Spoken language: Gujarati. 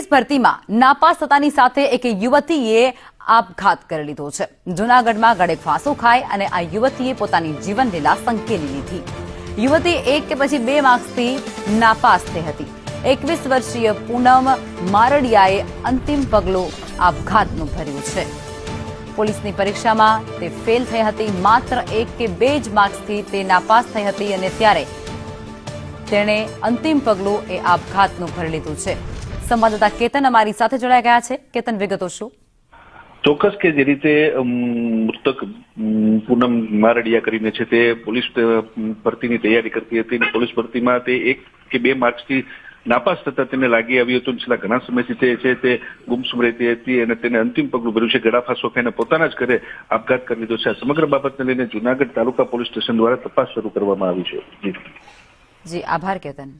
પોલીસ ભરતીમાં નાપાસ થતાની સાથે એક યુવતીએ આપઘાત કરી લીધો છે। જૂનાગઢમાં ગળે ફાંસો ખાઈ અને આ યુવતીએ પોતાની જીવન લીલા સંકેલી લીધી। યુવતી એક કે પછી બે માર્ક્સથી નાપાસ થઈ હતી। 21 વર્ષીય પૂનમ મારડિયાએ અંતિમ પગલું આપઘાતનું ભર્યું છે। પોલીસની પરીક્ષામાં તે ફેલ થઈ હતી। માત્ર 1 કે 2 જ માર્ક્સથી તે નાપાસ થઈ હતી અને ત્યારે તેણે અંતિમ પગલું એ આપઘાતનું ભરી લીધું છે। સંવાદદાતા કેતન અમારી સાથે જોડાઈ ગયા છે। કેતન, વિગતો શું? ચોક્કસ કે જે રીતે મૃતક પૂનમ મારડિયા કરીને છે તે પોલીસ ભરતીની તૈયારી કરતી હતી અને પોલીસ ભરતીમાં તે 1 કે 2 માર્ક્સથી નાપાસ થતા તેને લાગી આવ્યું હતું। છેલ્લા ઘણા સમયથી તે ગુમસુમ રહેતી હતી અને તેને અંતિમ પગલું ભર્યું છે। ગળા ફાંસો ખાઈને પોતાના જ ઘરે આપઘાત કરી લીધો છે। આ સમગ્ર બાબતને લઈને જૂનાગઢ તાલુકા પોલીસ સ્ટેશન દ્વારા તપાસ શરૂ કરવામાં આવી છે। જી, આભાર કેતન।